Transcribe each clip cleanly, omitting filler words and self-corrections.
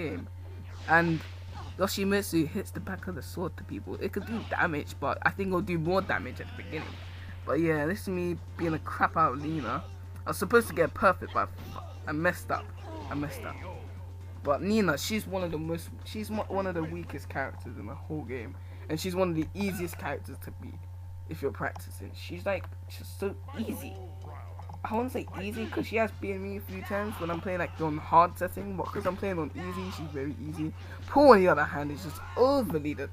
game. And Yoshimitsu hits the back of the sword to people. It could do damage, but I think it'll do more damage at the beginning. But yeah, this is me being a crap out of Nina. I was supposed to get perfect, but I messed up. But Nina, she's one of the weakest characters in the whole game, and she's one of the easiest characters to beat if you're practicing. She's so easy. I won't say easy because she has beaten me a few times when I'm playing like on hard setting, but because I'm playing on easy, she's very easy. Paul, on the other hand, is just over the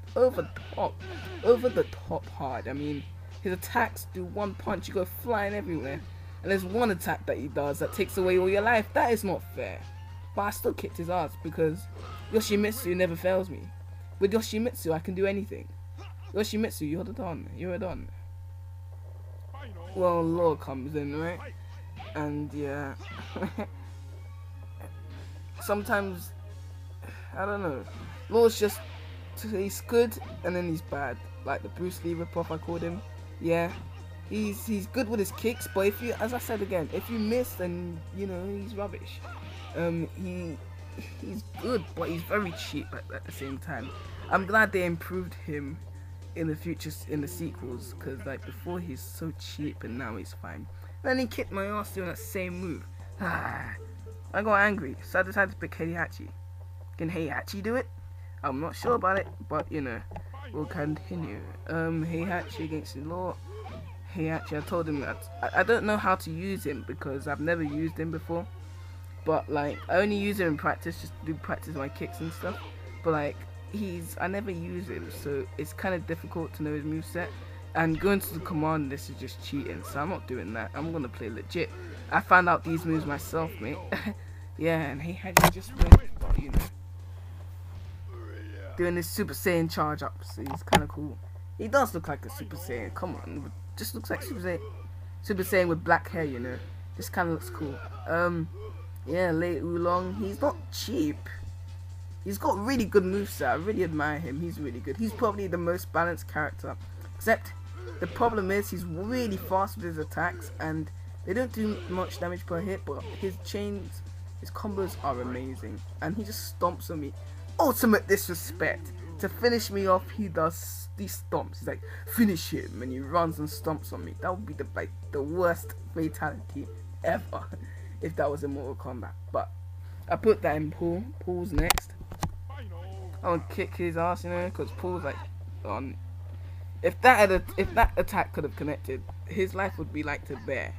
top hard. I mean, his attacks do one punch, you go flying everywhere, and there's one attack that he does that takes away all your life. That is not fair. But I still kicked his ass because Yoshimitsu never fails me. With Yoshimitsu, I can do anything. Yoshimitsu, you're the Don. You're a Don. Well, Law comes in, right? And yeah, sometimes I don't know. Law's he's good and then he's bad. Like the Bruce Lee ripoff I called him. Yeah, he's good with his kicks, but if you, as I said again, if you miss, then you know he's rubbish. He's good, but he's very cheap at the same time. I'm glad they improved him in the future, in the sequels, because like before he's so cheap and now he's fine. Then he kicked my ass doing that same move. I got angry, so I decided to pick Heihachi. Can Heihachi do it? I'm not sure about it, but you know, we'll continue. Heihachi against Law. Heihachi, I told him that I don't know how to use him because I've never used him before. But like, I only use him in practice, just to practice my kicks and stuff. But like, I never use him, so it's kind of difficult to know his moveset. And going to the command, this is just cheating, so I'm not doing that. I'm gonna play legit. I found out these moves myself, mate. Yeah, and he had just went, but you know, doing this Super Saiyan charge up, so he's kind of cool. He does look like a Super Saiyan. Come on, just looks like Super Saiyan with black hair, you know. Just kind of looks cool. Yeah, Lei Oolong. He's not cheap. He's got really good moveset. I really admire him. He's really good. He's probably the most balanced character. Except the problem is he's really fast with his attacks and they don't do much damage per hit, but his combos are amazing. And he just stomps on me. Ultimate disrespect. To finish me off, he does these stomps. He's like, finish him, and he runs and stomps on me. That would be the worst fatality ever if that was in Mortal Kombat. But I put that in Paul. Paul's next. I would kick his ass, you know, because Paul's like on. If that attack could have connected, his life would be like the bear.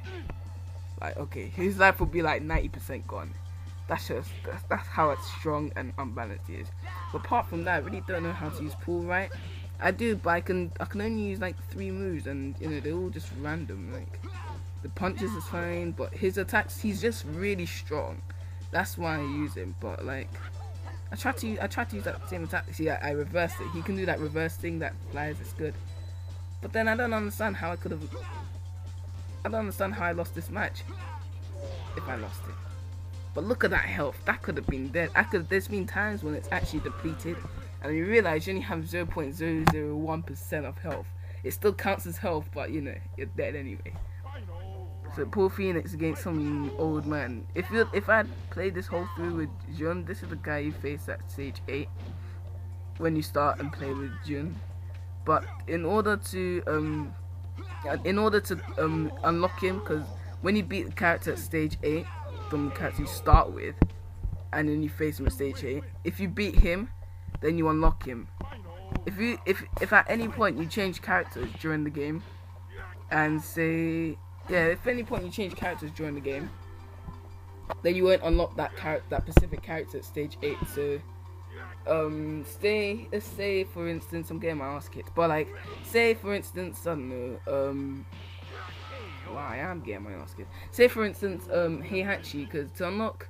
Like, okay, his life would be like 90% gone. That's how strong and unbalanced he is. But apart from that, I really don't know how to use Paul right. I do, but I can only use like 3 moves, and you know they're all just random. Like the punches is fine, but his attacks, he's just really strong. That's why I use him. But like, I try to use that same attack. See, I reversed it. He can do that reverse thing that flies. It's good. But then I don't understand how I lost this match. If I lost it. But look at that health. That could have been dead. There's been times when it's actually depleted, and you realize you only have 0.001% of health. It still counts as health, but you know you're dead anyway. So Paul Phoenix against some old man. If I had played this whole through with Jun, this is the guy you face at stage 8 when you start and play with Jun. But in order to unlock him, because when you beat the character at stage 8 from the character you start with, and then you face him at stage 8, if you beat him, then you unlock him. If at any point you change characters during the game, and say, yeah, if at any point you change characters during the game, then you won't unlock that specific character at stage 8. So let's say for instance, I'm getting my ass kicked, but like, say for instance, I don't know, wow, I am getting my ass kicked. Say for instance, Heihachi, because to unlock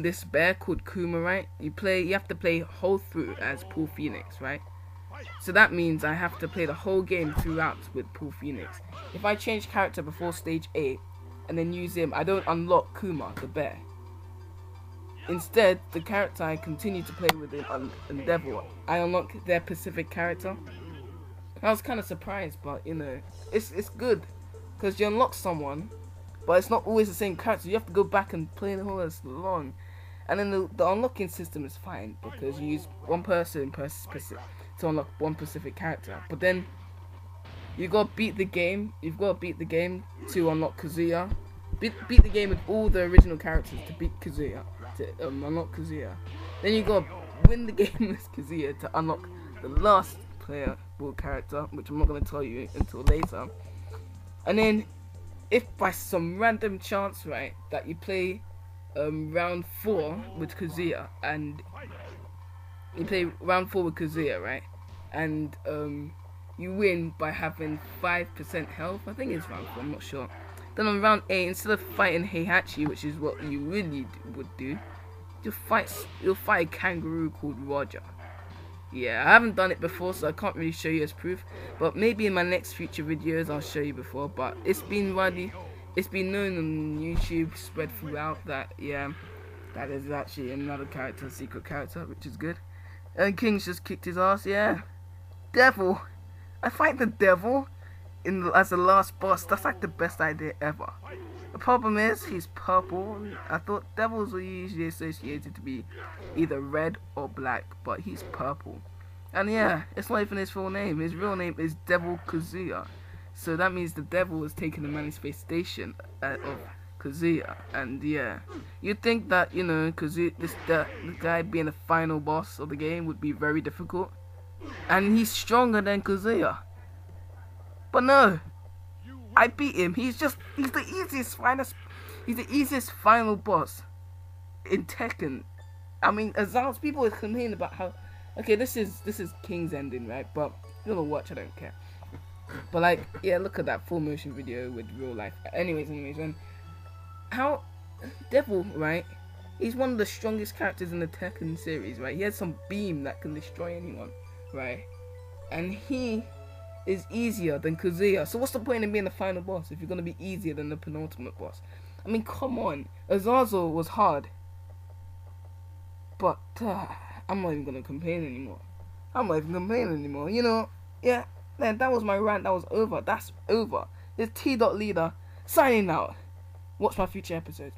this bear called Kuma, right? You have to play whole through as Paul Phoenix, right? So that means I have to play the whole game throughout with Paul Phoenix. If I change character before stage 8 and then use him, I don't unlock Kuma, the bear. Instead, the character I continue to play with in Endeavor, I unlock their specific character. I was kind of surprised, but you know, it's good, because you unlock someone, but it's not always the same character. You have to go back and play the whole as long. And then the unlocking system is fine because you use one person to unlock one specific character. But then you gotta beat the game. You've got to beat the game to unlock Kazuya. Beat the game with all the original characters to beat Kazuya, to unlock Kazuya. Then you gotta win the game with Kazuya to unlock the last playable character, which I'm not gonna tell you until later. And then, if by some random chance, right, that you play round 4 with Kazuya, and right, and you win by having 5% health. I think it's round 4. I'm not sure. Then on round 8, instead of fighting Heihachi, which is what you really would do, you'll fight a kangaroo called Roger. Yeah, I haven't done it before, so I can't really show you as proof. But maybe in my next future videos, I'll show you before. But it's been known on YouTube, spread throughout that, yeah, that is actually another character, secret character, which is good. And King's just kicked his ass, yeah. Devil. I fight the devil as the last boss. That's like the best idea ever. The problem is, he's purple. I thought devils were usually associated to be either red or black, but he's purple. And yeah, it's not even his full name. His real name is Devil Kazuya. So that means the devil has taken the manifestation of Kazuya. And yeah, you'd think that, you know, Kazuya, the guy being the final boss of the game would be very difficult. And he's stronger than Kazuya. But no. I beat him. He's the easiest final boss in Tekken. I mean, Azal's people are complaining about how, okay, this is King's ending, right? But you're gonna watch, I don't care. But like, yeah, look at that full motion video with real life. Anyways, and how Devil, right? He's one of the strongest characters in the Tekken series, right? He has some beam that can destroy anyone, right? And he is easier than Kazuya. So what's the point in being the final boss if you're gonna be easier than the penultimate boss? I mean, come on. Azazel was hard, but I'm not even gonna complain anymore. You know, yeah. Man, that was my rant. That was over. That's over. It's Tdot Leader signing out. Watch my future episodes.